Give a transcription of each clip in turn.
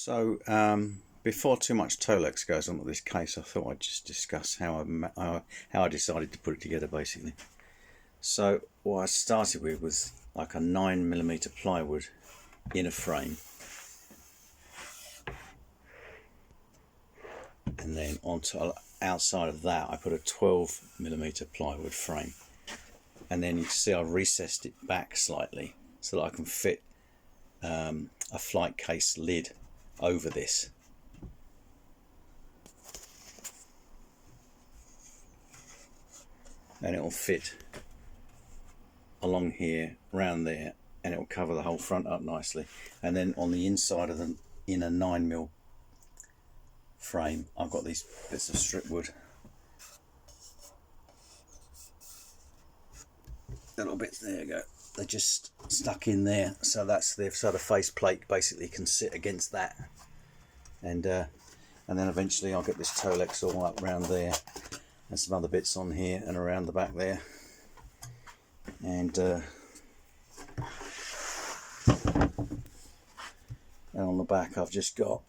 So before too much Tolex goes on with this case, I thought I'd just discuss how I decided to put it together basically. So what I started with was like a 9mm plywood inner frame, and then outside of that I put a 12mm plywood frame, and then you can see I've recessed it back slightly so that I can fit a flight case lid over this. And it will fit along here, round there, and it will cover the whole front up nicely. And then on the inside of the inner 9mm frame, I've got these bits of strip wood, little bits, there you go, they're just stuck in there, so that's the sort of face plate basically can sit against that, and then eventually I'll get this Tolex all up around there, and some other bits on here and around the back there, and on the back I've just got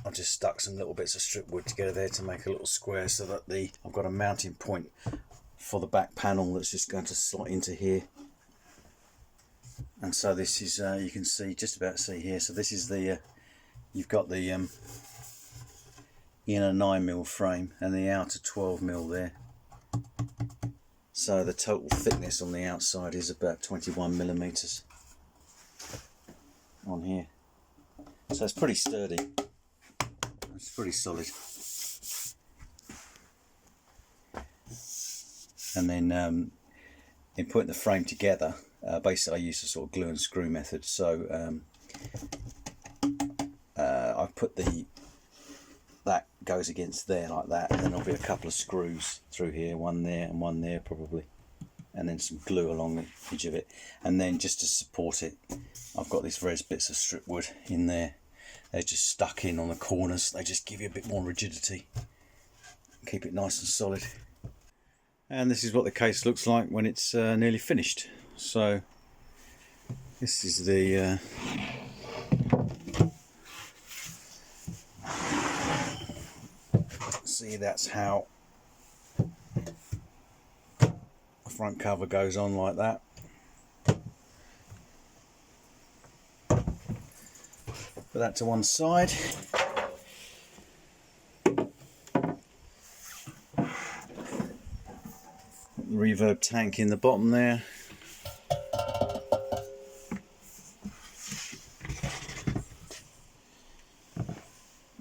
I've just stuck some little bits of strip wood together there to make a little square, so that I've got a mounting point for the back panel that's just going to slot into here. And so this is you can see, just about see here, so this is the you've got the inner 9mm frame and the outer 12mm there. So the total thickness on the outside is about 21mm on here. So it's pretty sturdy. It's pretty solid. And then in putting the frame together, basically I use a sort of glue and screw method. So I've put that goes against there like that, and then there'll be a couple of screws through here, one there and one there probably, and then some glue along the edge of it. And then just to support it, I've got these various bits of strip wood in there. They're just stuck in on the corners. They just give you a bit more rigidity, keep it nice and solid. And this is what the case looks like when it's nearly finished. So this is the see, that's how the front cover goes on, like that. Put that to one side. Put the reverb tank in the bottom there.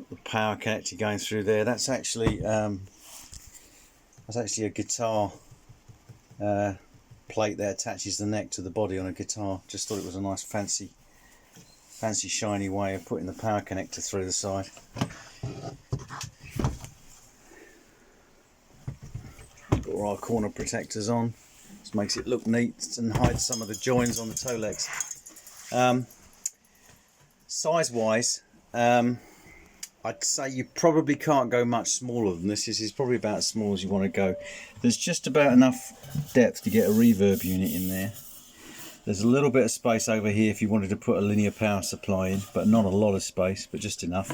The power connector going through there. That's actually a guitar plate that attaches the neck to the body on a guitar. Just thought it was a nice fancy shiny way of putting the power connector through the side. Got all our corner protectors on. Just makes it look neat and hides some of the joins on the Tolex. Size wise, I'd say you probably can't go much smaller than this. This is probably about as small as you want to go. There's just about enough depth to get a reverb unit in there. There's a little bit of space over here if you wanted to put a linear power supply in, but not a lot of space, but just enough.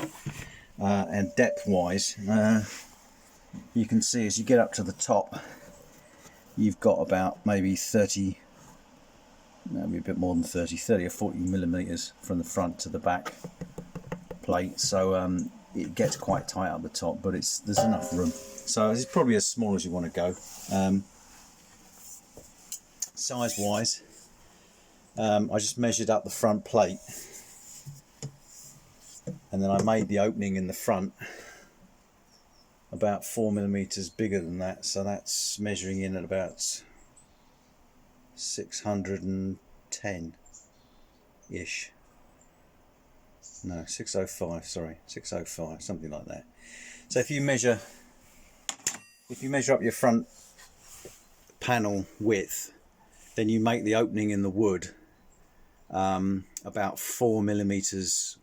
And depth wise, you can see as you get up to the top, you've got about maybe 30, maybe a bit more than 30 or 40mm from the front to the back plate. So it gets quite tight up the top, but there's enough room. So it's probably as small as you want to go. Size wise, I just measured up the front plate, and then I made the opening in the front about 4mm bigger than that, so that's measuring in at about 610 ish. No, 605, sorry, 605, something like that. So if you measure up your front panel width, then you make the opening in the wood about 4mm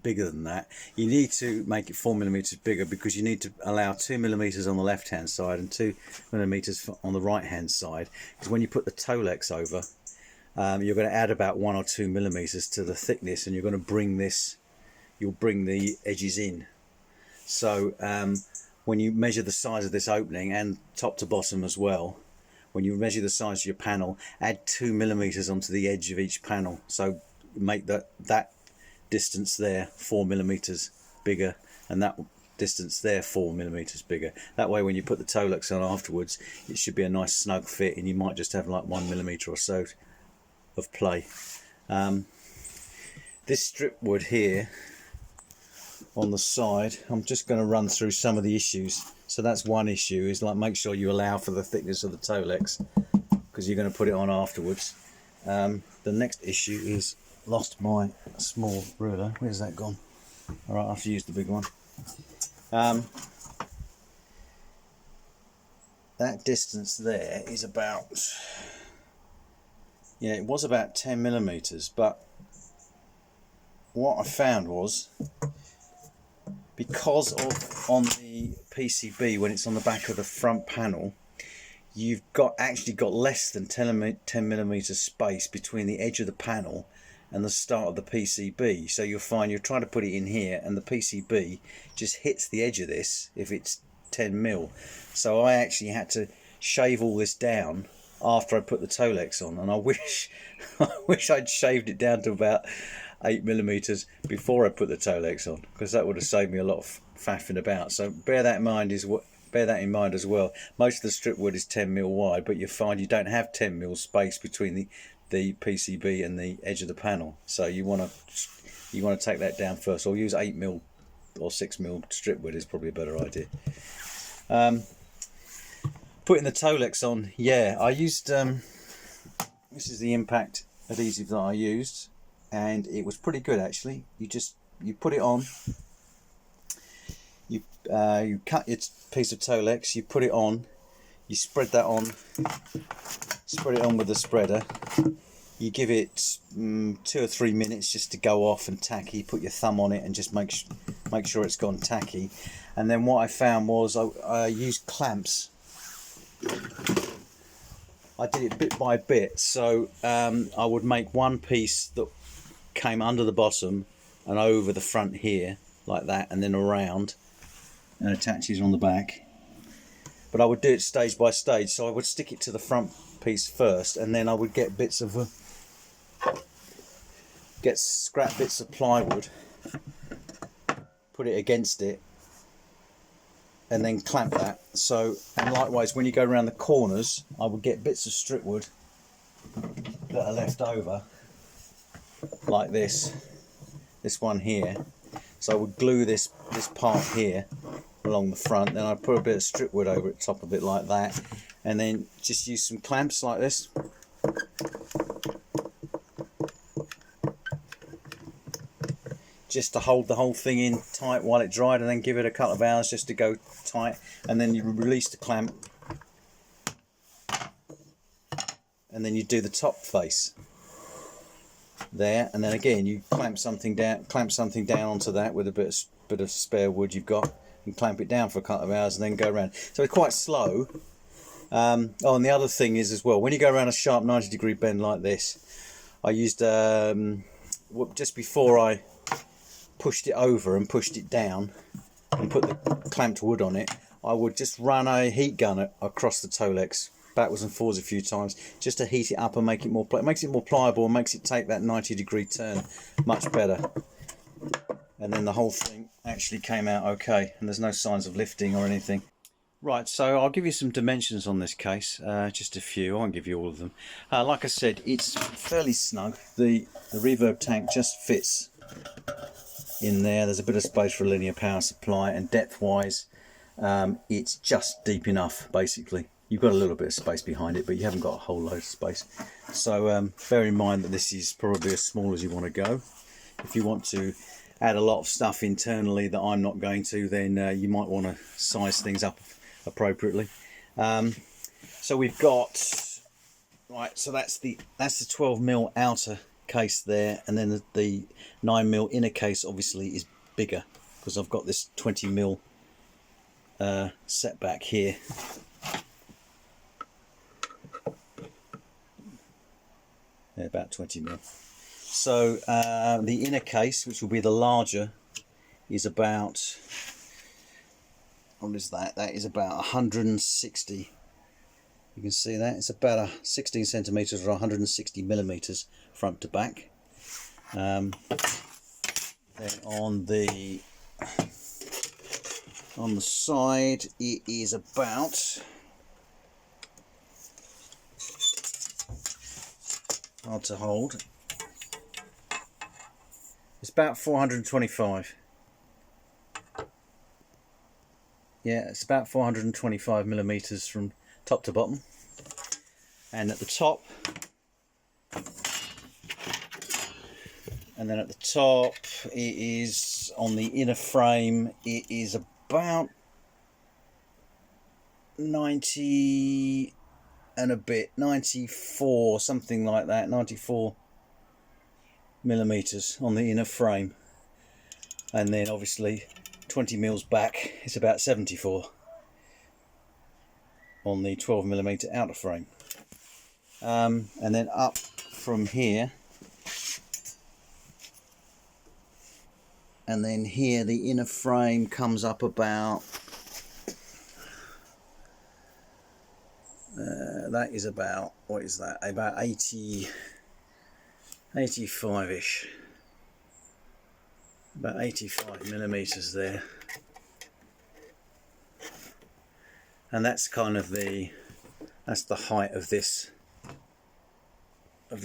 bigger than that. You need to make it 4mm bigger because you need to allow 2mm on the left hand side and 2mm on the right hand side, because when you put the Tolex over, you're going to add about 1 or 2 millimeters to the thickness, and you're going to bring this, you'll bring the edges in. So when you measure the size of this opening, and top to bottom as well, when you measure the size of your panel, add 2 millimeters onto the edge of each panel. So make that distance there 4 millimeters bigger, and that distance there 4 millimeters bigger. That way when you put the Tolex on afterwards, it should be a nice snug fit, and you might just have like 1 millimeter or so of play. This strip wood here on the side, I'm just going to run through some of the issues. So that's one issue, is like make sure you allow for the thickness of the Tolex, because you're going to put it on afterwards. The next issue is lost my small ruler. Where's that gone? All right, I have to use the big one. That distance there is about, yeah, it was about 10 millimeters, but what I found was, because of on the PCB, when it's on the back of the front panel, you've actually got less than 10 millimeters space between the edge of the panel and the start of the PCB. So you'll find you're trying to put it in here, and the PCB just hits the edge of this if it's 10 mil. So I actually had to shave all this down after I put the Tolex on, and I wish I'd shaved it down to about 8 millimeters before I put the Tolex on, because that would have saved me a lot of faffing about. So bear that in mind as well. Most of the strip wood is 10 mil wide, but you find you don't have 10 mil space between the PCB and the edge of the panel. So you want to take that down first, or use 8 mil or 6 mil strip wood is probably a better idea. Putting the Tolex on, yeah, I used this is the impact adhesive that I used, and it was pretty good actually. You put it on, you cut your piece of Tolex, you put it on, you spread it on with the spreader. You give it 2 or 3 minutes just to go off and tacky. Put your thumb on it and just make sure it's gone tacky. And then what I found was I used clamps. I did it bit by bit. So I would make one piece that came under the bottom and over the front here like that, and then around, and attaches on the back. But I would do it stage by stage. So I would stick it to the front piece first, and then I would get scrap bits of plywood, put it against it, and then clamp that. So, and likewise when you go around the corners, I would get bits of strip wood that are left over, like this one here. So I would glue this part here along the front, then I'd put a bit of strip wood over the top of it like that, and then just use some clamps like this, just to hold the whole thing in tight while it dried, and then give it a couple of hours just to go tight, and then you release the clamp, and then you do the top face there, and then again you clamp something down onto that with a bit of spare wood you've got, and clamp it down for a couple of hours, and then go around. So it's quite slow. Oh, and the other thing is as well, when you go around a sharp 90-degree bend like this, I used just before I pushed it over and pushed it down and put the clamped wood on it, I would just run a heat gun across the Tolex backwards and forwards a few times, just to heat it up and make it more pliable, and makes it take that 90-degree turn much better. And then the whole thing actually came out okay, and there's no signs of lifting or anything. Right, so I'll give you some dimensions on this case, just a few. I won't give you all of them. Like I said, it's fairly snug. The reverb tank just fits in there. There's a bit of space for a linear power supply, and depth wise it's just deep enough. Basically you've got a little bit of space behind it, but you haven't got a whole load of space. So bear in mind that this is probably as small as you want to go. If you want to add a lot of stuff internally that I'm not going to, then you might want to size things up appropriately. So we've got, right, so that's the 12mm outer case there, and then the 9mm inner case obviously is bigger because I've got this 20mm setback here. Yeah, about 20 mil. So the inner case, which will be the larger, is about, what is that? That is about 160. You can see that it's about 16 centimeters or 160 millimeters front to back. Then on the side, it is about, hard to hold, it's about 425. Yeah, it's about 425 millimeters from top to bottom. And at the top, and then at the top, it is on the inner frame, it is about 90 and a bit, 94, something like that, 94 millimeters on the inner frame. And then obviously 20 mils back, it's about 74 on the 12 millimeter outer frame. And then up from here, and then here the inner frame comes up about, that is about, what is that, about 80, 85-ish, about 85 millimeters there. And that's kind of that's the height of this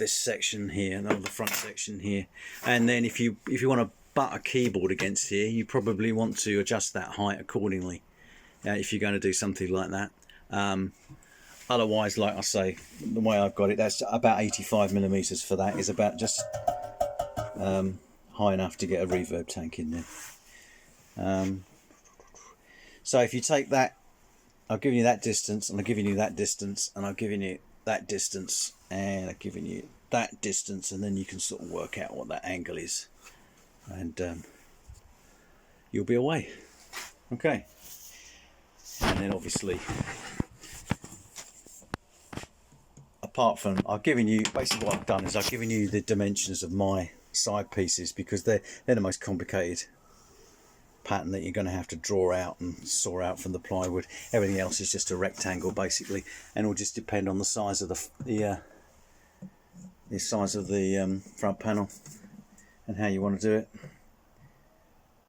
section here, and the front section here. And then if you want to butt a keyboard against here, you probably want to adjust that height accordingly if you're going to do something like that. Otherwise, like I say, the way I've got it, that's about 85 millimeters for that, is about just high enough to get a reverb tank in there. So if you take that, I've given you that distance, and I've given you that distance, and I've given you that distance, and I've given you that distance, and then you can sort of work out what that angle is, and you'll be away. Okay. And then obviously, apart from, I've given you, basically what I've done is I've given you the dimensions of my side pieces, because they're the most complicated pattern that you're going to have to draw out and saw out from the plywood. Everything else is just a rectangle basically, and it will just depend on the size of the size of the front panel and how you want to do it.